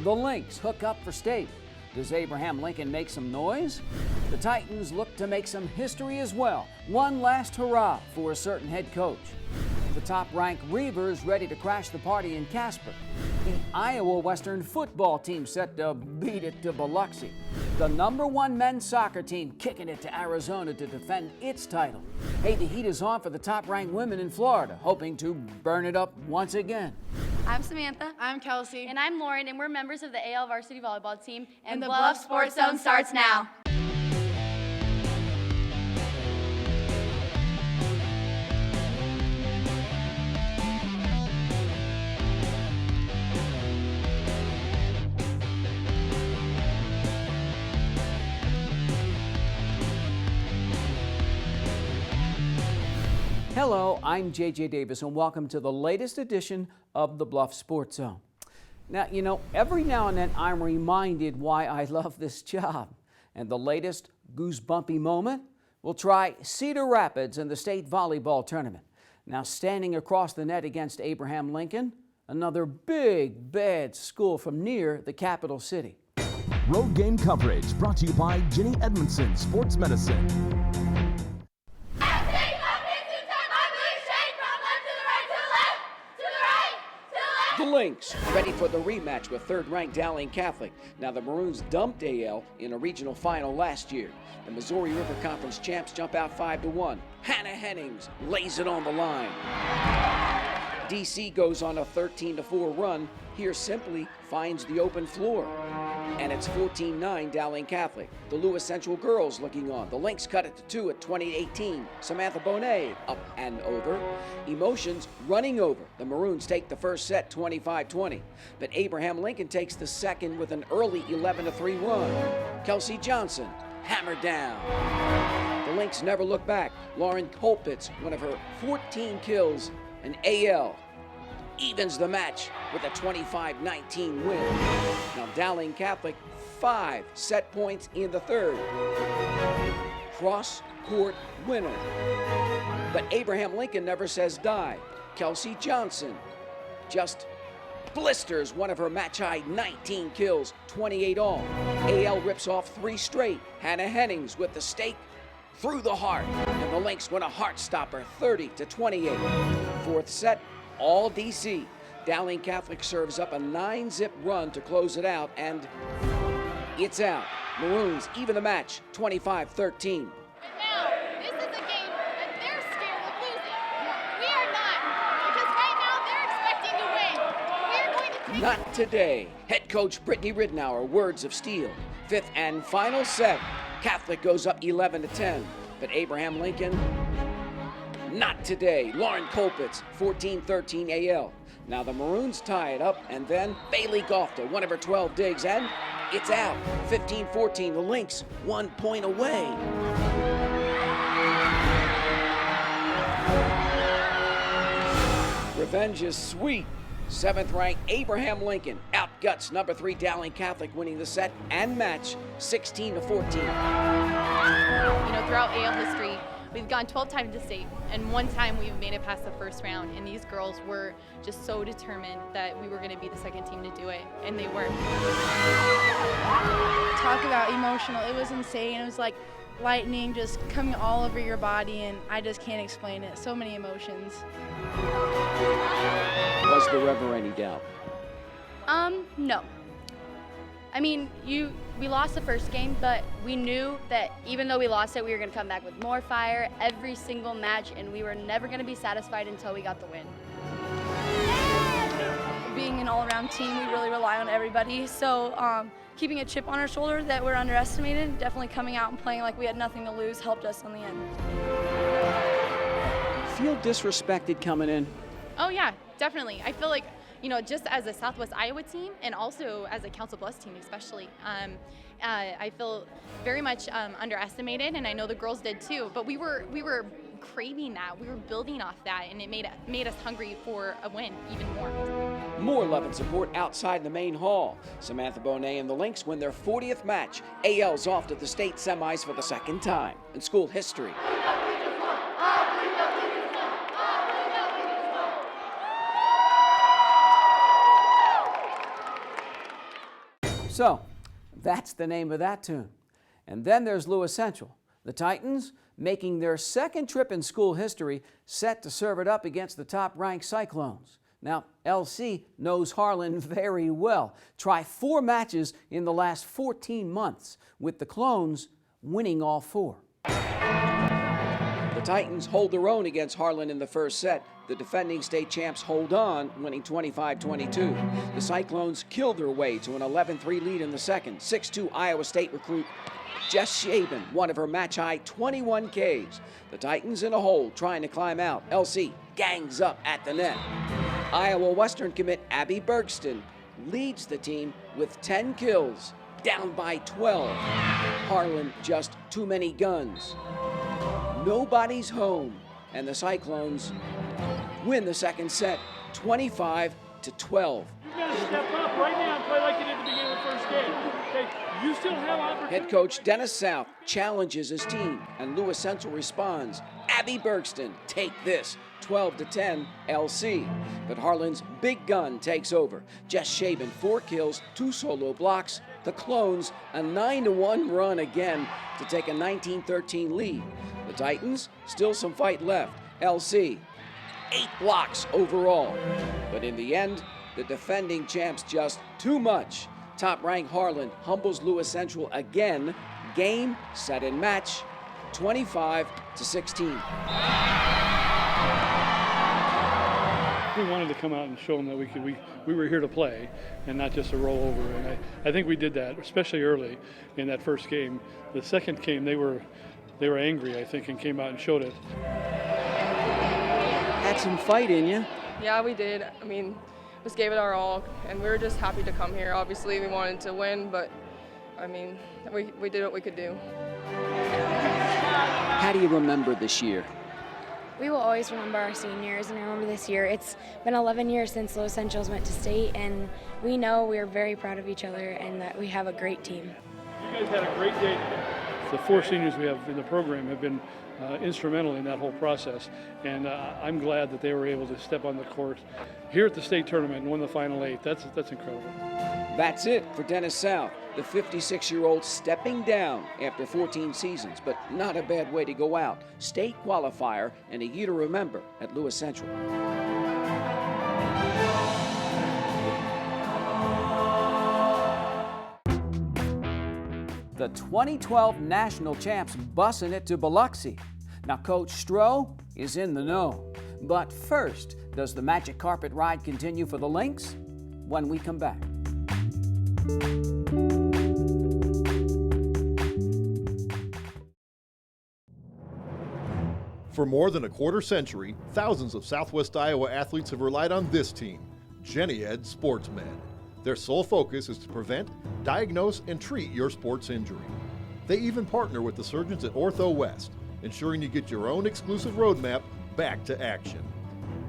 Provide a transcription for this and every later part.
The Lynx hook up for state. Does Abraham Lincoln make some noise? The Titans look to make some history as well. One last hurrah for a certain head coach. The top-ranked Reavers ready to crash the party in Casper. The Iowa Western football team set to beat it to Biloxi. The #1 men's soccer team kicking it to Arizona to defend its title. Hey, the heat is on for the top-ranked women in Florida, hoping to burn it up once again. I'm Samantha. I'm Kelsey. And I'm Lauren, and we're members of the AL varsity volleyball team. And the Bluffs Sports Zone starts now. Hello, I'm JJ Davis, and welcome to the latest edition of the Bluffs Sports Zone. Now, you know, every now and then I'm reminded why I love this job. And the latest goosebumpy moment? We'll try Cedar Rapids in the state volleyball tournament. Now, standing across the net against Abraham Lincoln, another big, bad school from near the capital city. Road game coverage brought to you by Jenny Edmondson Sports Medicine. The Lynx ready for the rematch with third-ranked Dowling Catholic. Now the Maroons dumped AL in a regional final last year. The Missouri River Conference champs jump out 5-1. Hannah Hennings lays it on the line. DC goes on a 13-4 run. Here simply finds the open floor. And it's 14-9 Dowling Catholic. The Lewis Central girls looking on. The Lynx cut it to 2 at 20-18. Samantha Bonet up and over. Emotions running over. The Maroons take the first set 25-20. But Abraham Lincoln takes the second with an early 11-3 run. Kelsey Johnson hammered down. The Lynx never look back. Lauren Colpitz, one of her 14 kills, an AL, evens the match with a 25-19 win. Now Dowling Catholic, 5 set points in the third. Cross-court winner. But Abraham Lincoln never says die. Kelsey Johnson just blisters one of her match-high 19 kills, 28 all. AL rips off 3 straight. Hannah Hennings with the stake through the heart. And the Lynx win a heart stopper, 30-28. Fourth set, all DC. Dowling Catholic serves up a 9-zip run to close it out, and it's out. Maroons even the match, 25-13. Now, this is a game that they're scared of losing. We are not, because right now they're expecting to win. We're going to take Not today. Head coach Brittany Ridnour, words of steel. Fifth and final set. Catholic goes up 11-10, but Abraham Lincoln, not today. Lauren Colpitz, 14-13 AL. Now the Maroons tie it up, and then Bailey Gofta, one of her 12 digs, and it's out. 15-14, the Lynx 1 point away. Revenge is sweet. 7th-ranked Abraham Lincoln outguts #3 Dowling Catholic, winning the set and match 16-14. You know, throughout AL history, we've gone 12 times to state, and 1 time we've made it past the first round, and these girls were just so determined that we were going to be the second team to do it, and they were. Talk about emotional. It was insane. It was like lightning just coming all over your body, and I just can't explain it. So many emotions. Was there ever any doubt? No. I mean, we lost the first game, but we knew that even though we lost it, we were going to come back with more fire every single match, and we were never going to be satisfied until we got the win. Being an all-around team, we really rely on everybody. So keeping a chip on our shoulder that we're underestimated, definitely coming out and playing like we had nothing to lose helped us on the end. Feel disrespected coming in? Oh yeah, definitely. I feel like, you know, just as a Southwest Iowa team and also as a Council Bluffs team especially, I feel very much underestimated, and I know the girls did too, but we were craving that. We were building off that, and it made us hungry for a win even more. More love and support outside the main hall. Samantha Bonet and the Lynx win their 40th match. AL's off to the state semis for the second time in school history. So, that's the name of that tune. And then there's Lewis Central. The Titans, making their second trip in school history, set to serve it up against the top-ranked Cyclones. Now, LC knows Harlan very well. Try 4 matches in the last 14 months, with the Clones winning all 4. The Titans hold their own against Harlan in the first set. The defending state champs hold on, winning 25-22. The Cyclones kill their way to an 11-3 lead in the second. 6'2" Iowa State recruit Jess Shaben, one of her match-high 21 Ks. The Titans in a hole, trying to climb out. LC gangs up at the net. Iowa Western commit Abby Bergston leads the team with 10 kills, down by 12. Harlan just too many guns. Nobody's home, and the Cyclones win the second set, 25-12. You got to step up right now and play like you did at the beginning of the first game. Okay? You still have opportunity. Head coach Dennis South challenges his team, and Lewis Central responds. Abby Bergston, take this, 12-10 LC. But Harlan's big gun takes over. Jess Shaben, 4 kills, 2 solo blocks. The Clones, a 9-1 run again to take a 19-13 lead. The Titans, still some fight left. LC, 8 blocks overall. But in the end, the defending champs just too much. Top-ranked Harlan humbles Lewis Central again. Game, set, and match, 25-16. We wanted to come out and show them that we were here to play and not just to roll over. And I think we did that, especially early in that first game. The second game, they were angry, I think, and came out and showed it. Had some fight in you. Yeah, we did. I mean, just gave it our all, and we were just happy to come here. Obviously, we wanted to win, but I mean, we did what we could do. How do you remember this year? We will always remember our seniors, and I remember this year. It's been 11 years since Lewis Central's went to state, and we know we're very proud of each other and that we have a great team. You guys had a great day today. The 4 seniors we have in the program have been instrumental in that whole process, and I'm glad that they were able to step on the court here at the state tournament and win the final 8. That's incredible. That's it for Dennis South, the 56-year-old stepping down after 14 seasons, but not a bad way to go out. State qualifier and a year to remember at Lewis Central. The 2012 national champs bussing it to Biloxi. Now, Coach Stroh is in the know. But first, does the magic carpet ride continue for the Lynx? When we come back. For more than a quarter century, thousands of Southwest Iowa athletes have relied on this team, Jenny Ed SportsMed. Their sole focus is to prevent, diagnose, and treat your sports injury. They even partner with the surgeons at Ortho West, ensuring you get your own exclusive roadmap back to action.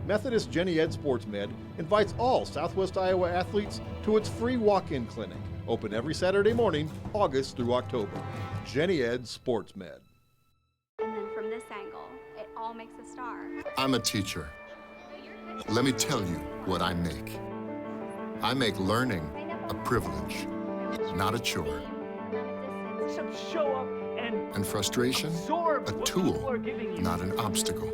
Methodist Jenny Ed SportsMed invites all Southwest Iowa athletes to its free walk-in clinic, open every Saturday morning, August through October. Jenny Ed SportsMed. And then from this angle, it all makes a star. I'm a teacher. Let me tell you what I make. I make learning a privilege, not a chore. Show up And frustration, a tool, not an obstacle.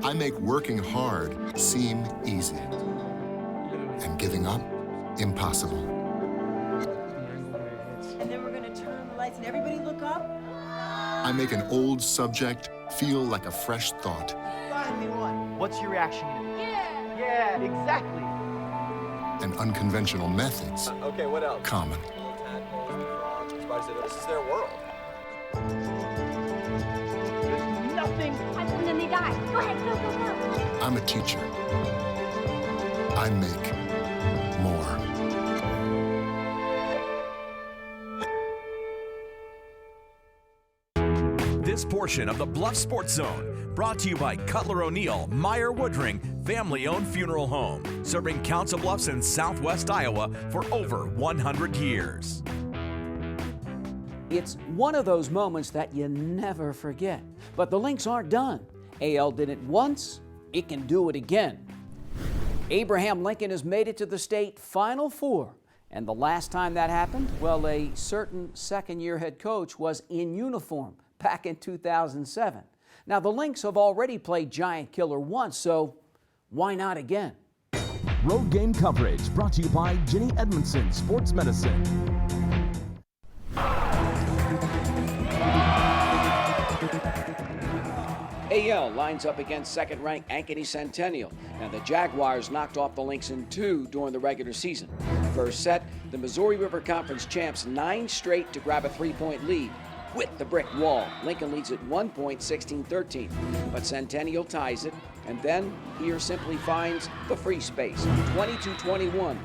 I make working hard seem easy, and giving up impossible. And then we're gonna turn the lights and everybody look up. I make an old subject feel like a fresh thought. Find me one. What's your reaction gonna be? Yeah, exactly. And unconventional methods. Okay, what else? Common. This is their world. There's nothing. And then they die. Go ahead, go, go, go. I'm a teacher. I make more. This portion of the Bluffs Sports Zone brought to you by Cutler O'Neill, Meyer Woodring, family-owned funeral home, serving Council Bluffs in Southwest Iowa for over 100 years. It's one of those moments that you never forget. But the Lynx aren't done. AL did it once, it can do it again. Abraham Lincoln has made it to the state Final Four, And the last time that happened, well, a certain second-year head coach was in uniform back in 2007. Now, the Lynx have already played Giant Killer once, so why not again? Road game coverage brought to you by Jenny Edmondson Sports Medicine. AL lines up against second-ranked Ankeny Centennial, and the Jaguars knocked off the Lynx in 2 during the regular season. First set, the Missouri River Conference champs 9 straight to grab a 3-point lead with the brick wall. Lincoln leads at 1 point, 16-13, but Centennial ties it, and then here simply finds the free space. 22-21,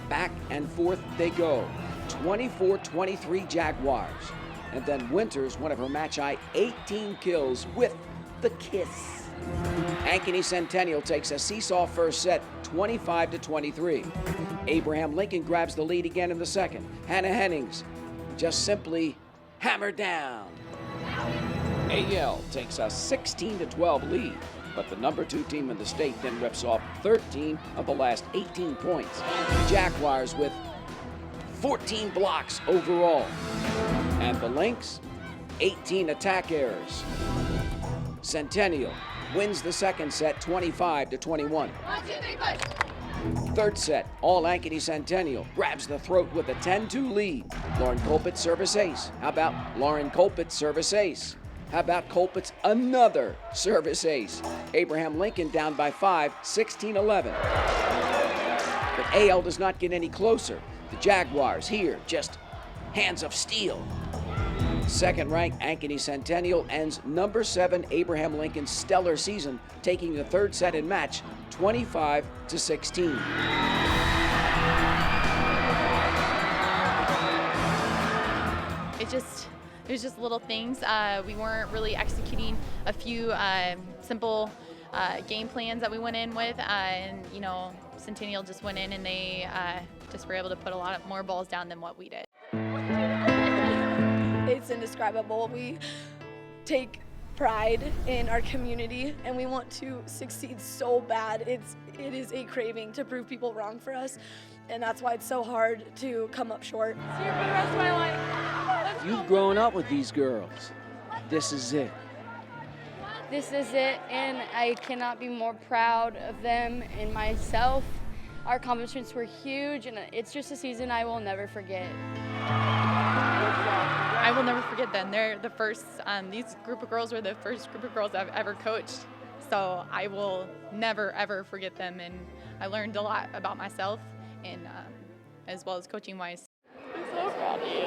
back and forth they go. 24-23 Jaguars, and then Winters, one of her match-high 18 kills with the kiss. Ankeny Centennial takes a seesaw first set, 25-23. Abraham Lincoln grabs the lead again in the second. Hannah Hennings just simply hammered down. AL takes a 16-12 lead, but the number 2 team in the state then rips off 13 of the last 18 points. The Jaguars with 14 blocks overall, and the Lynx, 18 attack errors. Centennial wins the second set 25-21. Third set, all Ankeny Centennial grabs the throat with a 10-2 lead. Lauren Colpitt's service ace. How about Lauren Colpitt's service ace? How about Colpitt's another service ace? Abraham Lincoln down by 5, 16-11. But AL does not get any closer. The Jaguars here just hands of steel. Second-ranked Ankeny Centennial ends number 7 Abraham Lincoln's stellar season, taking the third set and match 25-16. It was just little things. We weren't really executing a few simple game plans that we went in with, and Centennial just went in and they just were able to put a lot more balls down than what we did. It's indescribable. We take pride in our community and we want to succeed so bad. It is a craving to prove people wrong for us, and that's why it's so hard to come up short. See you for the rest of my life. You've grown up with these girls. This is it. This is it, and I cannot be more proud of them and myself. Our accomplishments were huge, and it's just a season I will never forget. I will never forget them. They're the first, these group of girls were the first group of girls I've ever coached. So I will never, ever forget them. And I learned a lot about myself, and as well as coaching-wise. I'm so proud of you.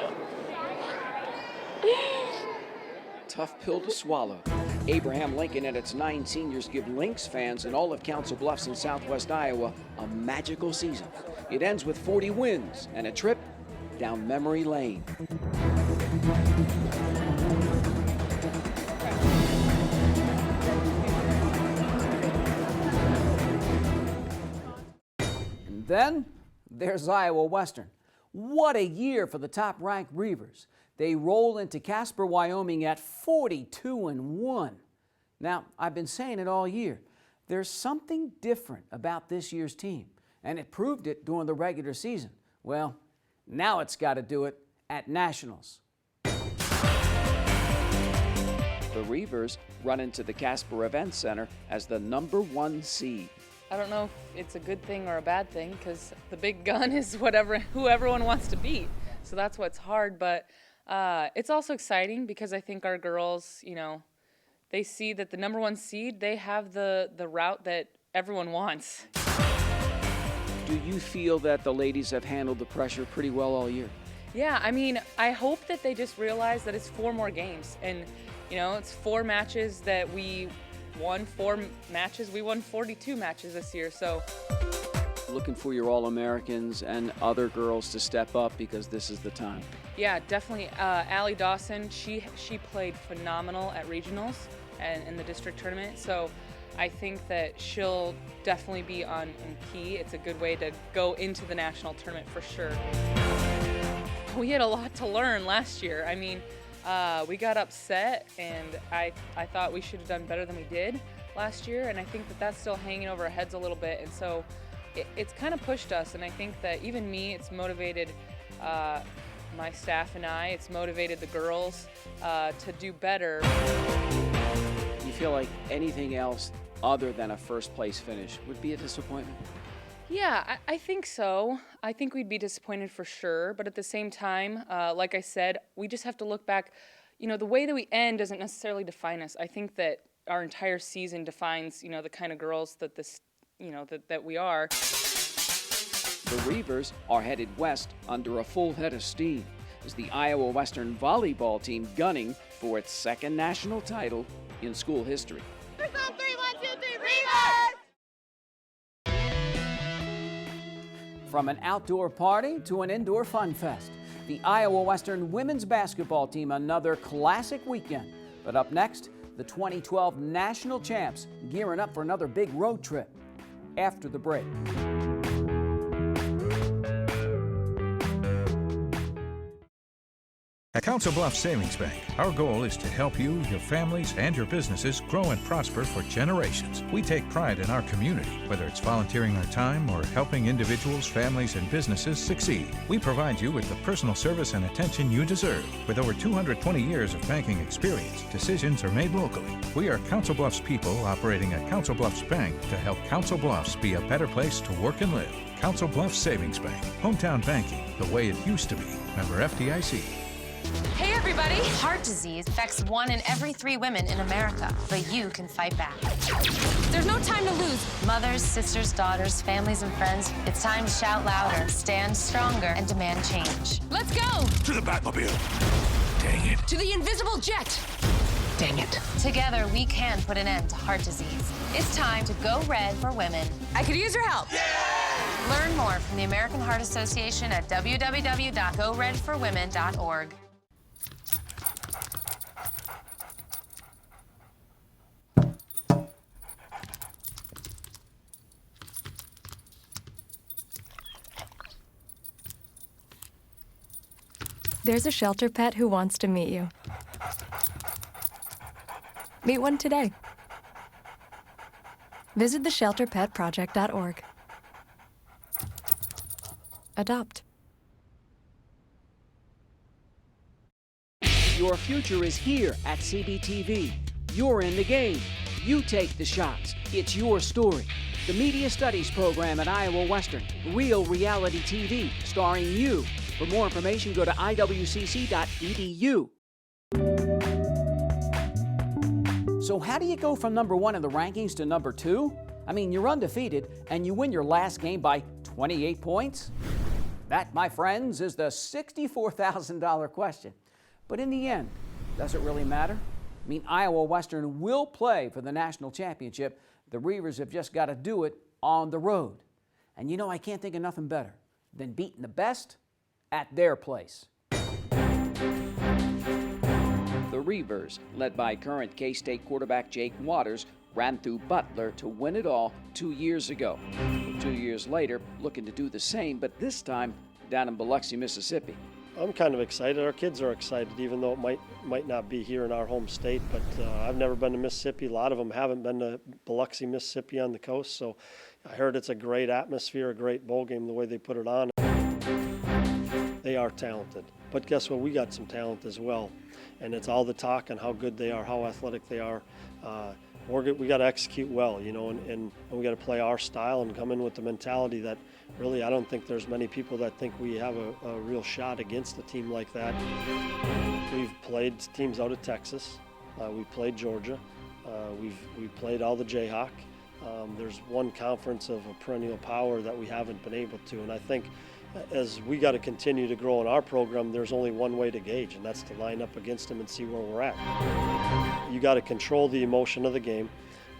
Tough pill to swallow. Abraham Lincoln and its 9 seniors give Lynx fans in all of Council Bluffs in southwest Iowa a magical season. It ends with 40 wins and a trip down memory lane. And then there's Iowa Western. What a year for the top-ranked Reavers. They roll into Casper, Wyoming at 42-1. Now, I've been saying it all year. There's something different about this year's team, and it proved it during the regular season. Well, now it's got to do it at Nationals. The Reavers run into the Casper Event Center as the number 1 seed. I don't know if it's a good thing or a bad thing, because the big gun is who everyone wants to beat. So that's what's hard, but it's also exciting because I think our girls, they see that the number 1 seed, they have the route that everyone wants. Do you feel that the ladies have handled the pressure pretty well all year? Yeah, I hope that they just realize that it's 4 more games, and it's 4 matches that we won 4 matches. We won 42 matches this year, so. Looking for your All-Americans and other girls to step up because this is the time. Yeah, definitely. Allie Dawson, she played phenomenal at regionals and in the district tournament, so I think that she'll definitely be on key. It's a good way to go into the national tournament for sure. We had a lot to learn last year. We got upset, and I thought we should have done better than we did last year, and I think that that's still hanging over our heads a little bit. And so it's kind of pushed us, and I think that even me, it's motivated my staff and I, it's motivated the girls to do better. You feel like anything else other than a first place finish would be a disappointment? Yeah, I think so. I think we'd be disappointed for sure, but at the same time, like I said, we just have to look back. You know, the way that we end doesn't necessarily define us. I think that our entire season defines, the kind of girls that that we are. The Reavers are headed west under a full head of steam as the Iowa Western volleyball team gunning for its second national title in school history. On 3, 1, 2, 3, Reavers! From an outdoor party to an indoor fun fest, the Iowa Western women's basketball team another classic weekend. But up next, the 2012 national champs gearing up for another big road trip. After the break. At Council Bluffs Savings Bank, our goal is to help you, your families, and your businesses grow and prosper for generations. We take pride in our community, whether it's volunteering our time or helping individuals, families, and businesses succeed. We provide you with the personal service and attention you deserve. With over 220 years of banking experience, decisions are made locally. We are Council Bluffs people operating at Council Bluffs Bank to help Council Bluffs be a better place to work and live. Council Bluffs Savings Bank, hometown banking, the way it used to be. Member FDIC. Hey everybody! Heart disease affects 1 in every 3 women in America, but you can fight back. There's no time to lose. Mothers, sisters, daughters, families, and friends, it's time to shout louder, stand stronger, and demand change. Let's go! To the Batmobile. Dang it. To the invisible jet! Dang it. Together, we can put an end to heart disease. It's time to go red for women. I could use your help. Yeah! Learn more from the American Heart Association at www.goredforwomen.org. There's a shelter pet who wants to meet you. Meet one today. Visit theshelterpetproject.org. Adopt. Your future is here at CBTV. You're in the game. You take the shots. It's your story. The Media Studies program at Iowa Western. Real reality TV starring you. For more information, go to iwcc.edu. So how do you go from number 1 in the rankings to number 2? I mean, you're undefeated and you win your last game by 28 points? That, my friends, is the $64,000 question. But in the end, does it really matter? I mean, Iowa Western will play for the national championship. The Reavers have just got to do it on the road. And I can't think of nothing better than beating the best at their place. The Reavers, led by current K-State quarterback Jake Waters, ran through Butler to win it all 2 years ago. 2 years later, looking to do the same, but this time down in Biloxi, Mississippi. I'm kind of excited. Our kids are excited, even though it might not be here in our home state. But I've never been to Mississippi. A lot of them haven't been to Biloxi, Mississippi on the coast. So I heard it's a great atmosphere, a great bowl game, the way they put it on. They are talented. But guess what? We got some talent as well. And it's all the talk on how good they are, how athletic they are. We got to execute well, and we got to play our style and come in with the mentality that really I don't think there's many people that think we have a real shot against a team like that. We've played teams out of Texas. We played Georgia. We've played all the Jayhawk. There's one conference of a perennial power that we haven't been able to, and I think as we got to continue to grow in our program, there's only one way to gauge, and that's to line up against them and see where we're at. You got to control the emotion of the game,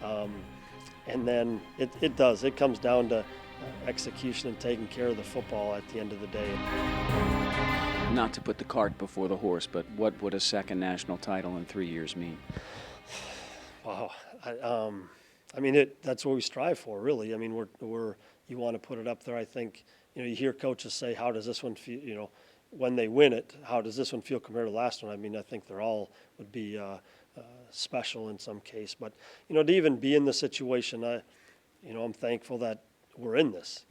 and then it comes down to execution and taking care of the football at the end of the day. Not to put the cart before the horse, but what would a second national title in 3 years mean? Wow, that's what we strive for, really. I mean, you want to put it up there. I think you hear coaches say, "How does this one feel?" When they win it, how does this one feel compared to the last one? I mean, I think they're all would be special in some case. But to even be in the situation, I'm thankful that we're in this.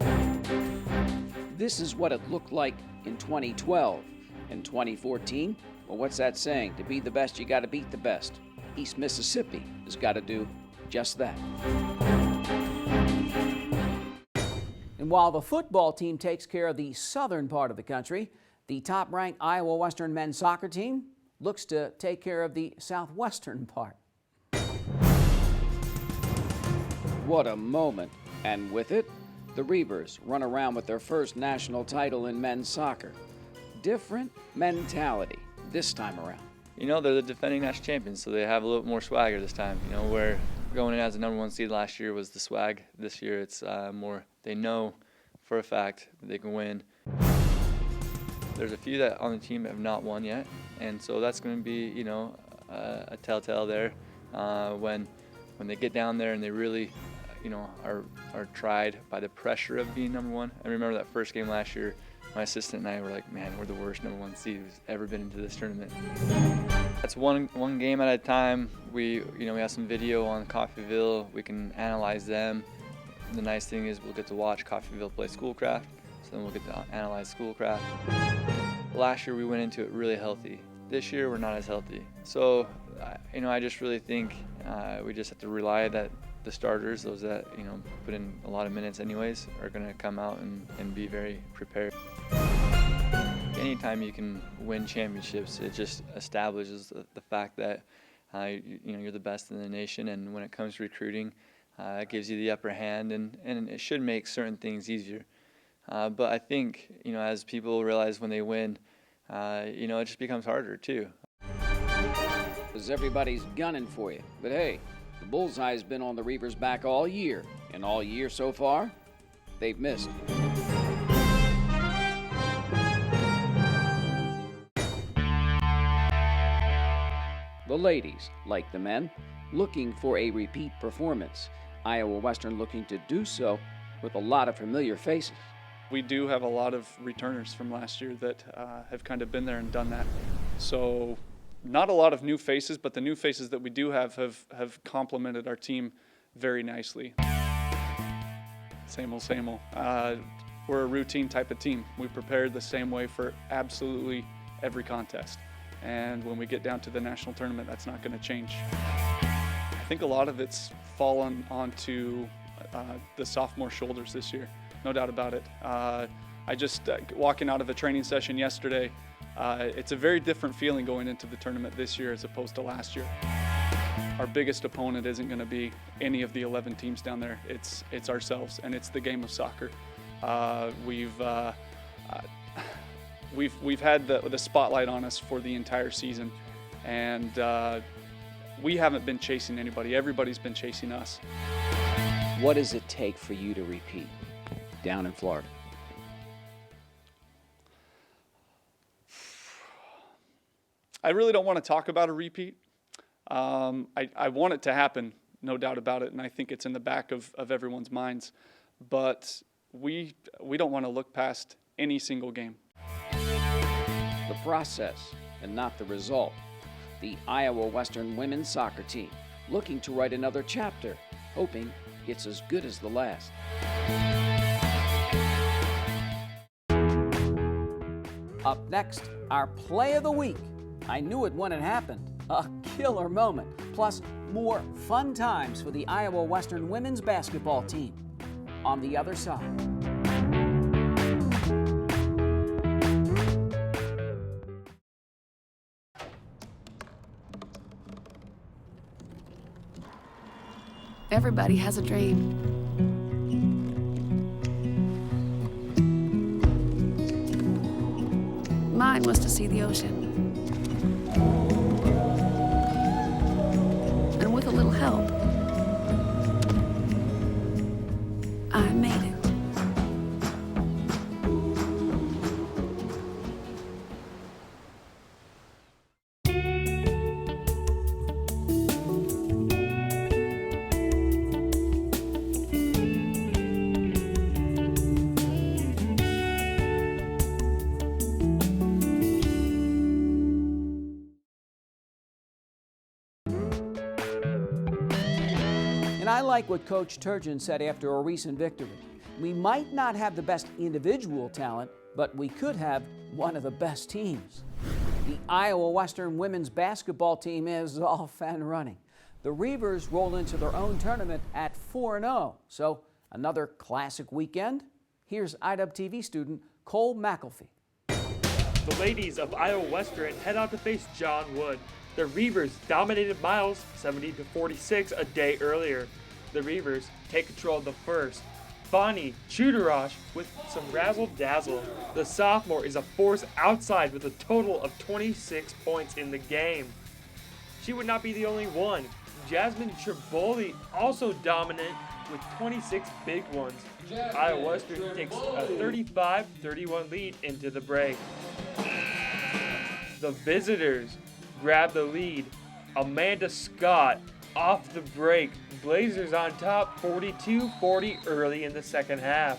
This is what it looked like in 2012. In 2014, well, what's that saying? To be the best, you got to beat the best. East Mississippi has got to do just that. And while the football team takes care of the southern part of the country, the top-ranked Iowa Western men's soccer team looks to take care of the southwestern part. What a moment. And with it, the Reavers run around with their first national title in men's soccer. Different mentality this time around. You know, they're the defending national champions, so they have a little more swagger this time. You know, where going in as the #1 seed last year was the swag. This year it's more, they know for a fact that they can win. There's a few that on the team have not won yet, and so that's going to be, you know, a telltale there when they get down there and they really, you know, are tried by the pressure of being #1. I remember that first game last year. My assistant and I were like, man, we're the worst #1 seed who's ever been into this tournament. That's one game at a time. We have some video on Coffeyville. We can analyze them. The nice thing is we'll get to watch Coffeyville play Schoolcraft, so then we'll get to analyze Schoolcraft. Last year we went into it really healthy. This year we're not as healthy. So, I just really think we just have to rely that the starters, those that, put in a lot of minutes anyways, are going to come out and be very prepared. Anytime you can win championships, it just establishes the fact that you're the best in the nation, and when it comes to recruiting, it gives you the upper hand, and it should make certain things easier. But I think, as people realize when they win, it just becomes harder too. Because everybody's gunning for you. But hey, the bullseye's been on the Reavers' back all year, and all year so far, they've missed. The ladies, like the men, looking for a repeat performance. Iowa Western looking to do so with a lot of familiar faces. We do have a lot of returners from last year that have kind of been there and done that. So not a lot of new faces, but the new faces that we do have complemented our team very nicely. Same old, same old. We're a routine type of team. We prepare the same way for absolutely every contest. And when we get down to the national tournament, that's not going to change. I think a lot of it's fallen onto the sophomore shoulders this year, no doubt about it. I just, walking out of a training session yesterday, it's a very different feeling going into the tournament this year as opposed to last year. Our biggest opponent isn't going to be any of the 11 teams down there. It's ourselves, and it's the game of soccer. We've had the spotlight on us for the entire season, and we haven't been chasing anybody. Everybody's been chasing us. What does it take for you to repeat down in Florida? I really don't want to talk about a repeat. I want it to happen, no doubt about it, and I think it's in the back of everyone's minds. But we don't want to look past any single game. The process and not the result. The Iowa Western women's soccer team looking to write another chapter, hoping it's as good as the last. Up next, our play of the week. I knew it when it happened. A killer moment. Plus, more fun times for the Iowa Western women's basketball team. On the other side. Everybody has a dream. Mine was to see the ocean. And with a little help, I made it. I like what Coach Turgeon said after a recent victory. We might not have the best individual talent, but we could have one of the best teams. The Iowa Western women's basketball team is off and running. The Reavers roll into their own tournament at 4-0. So another classic weekend. Here's IWTV student Cole McElfee. The ladies of Iowa Western head out to face John Wood. The Reavers dominated Miles 70-46 a day earlier. The Reavers take control of the first. Bonnie Chudarosh with some razzle-dazzle. The sophomore is a force outside with a total of 26 points in the game. She would not be the only one. Jasmine Triboli also dominant with 26 big ones. Iowa Western takes a 35-31 lead into the break. The visitors grab the lead. Amanda Scott off the break. Blazers on top 42-40 early in the second half.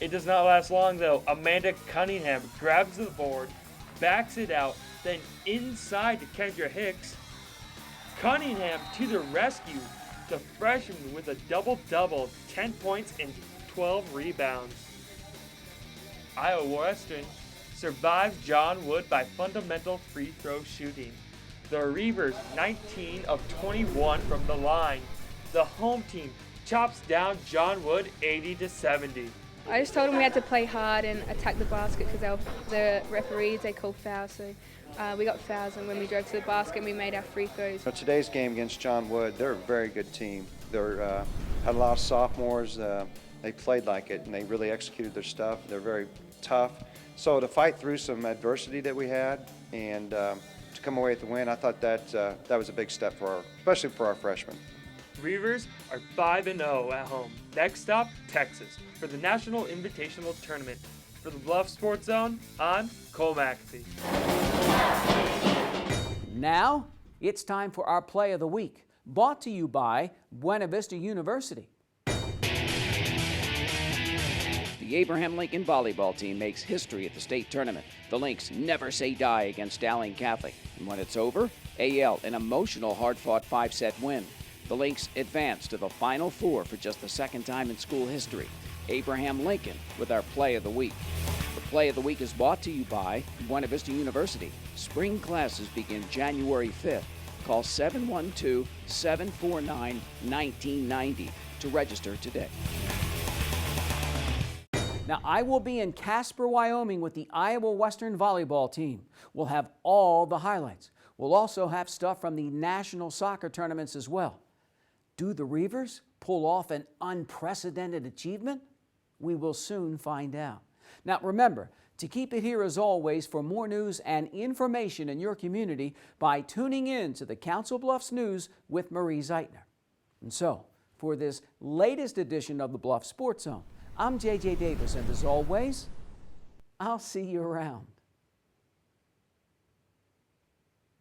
It does not last long though. Amanda Cunningham grabs the board, backs it out, then inside to Kendra Hicks. Cunningham to the rescue. The freshman with a double-double, 10 points and 12 rebounds. Iowa Western survives John Wood by fundamental free throw shooting. The Reavers 19 of 21 from the line. The home team chops down John Wood 80-70. I just told them we had to play hard and attack the basket because the referees, they called fouls. So we got fouls, and when we drove to the basket and we made our free throws. Today's game against John Wood, they're a very good team. They're had a lot of sophomores. They played like it, and they really executed their stuff. They're very tough. So to fight through some adversity that we had and to come away with the win, I thought that was a big step especially for our freshmen. Reavers are 5-0 at home. Next stop, Texas, for the National Invitational Tournament. For the Bluff Sports Zone, I'm Cole McAfee. Now, it's time for our Play of the Week, brought to you by Buena Vista University. The Abraham Lincoln volleyball team makes history at the state tournament. The Lynx never say die against Dowling Catholic. And when it's over, AL, an emotional, hard-fought 5-set win. The Lynx advance to the Final Four for just the second time in school history. Abraham Lincoln with our Play of the Week. The Play of the Week is brought to you by Buena Vista University. Spring classes begin January 5th. Call 712-749-1990 to register today. Now, I will be in Casper, Wyoming with the Iowa Western volleyball team. We'll have all the highlights. We'll also have stuff from the national soccer tournaments as well. Do the Reavers pull off an unprecedented achievement? We will soon find out. Now, remember to keep it here as always for more news and information in your community by tuning in to the Council Bluffs News with Marie Zeitner. And so, for this latest edition of the Bluff Sports Zone, I'm J.J. Davis, and as always, I'll see you around.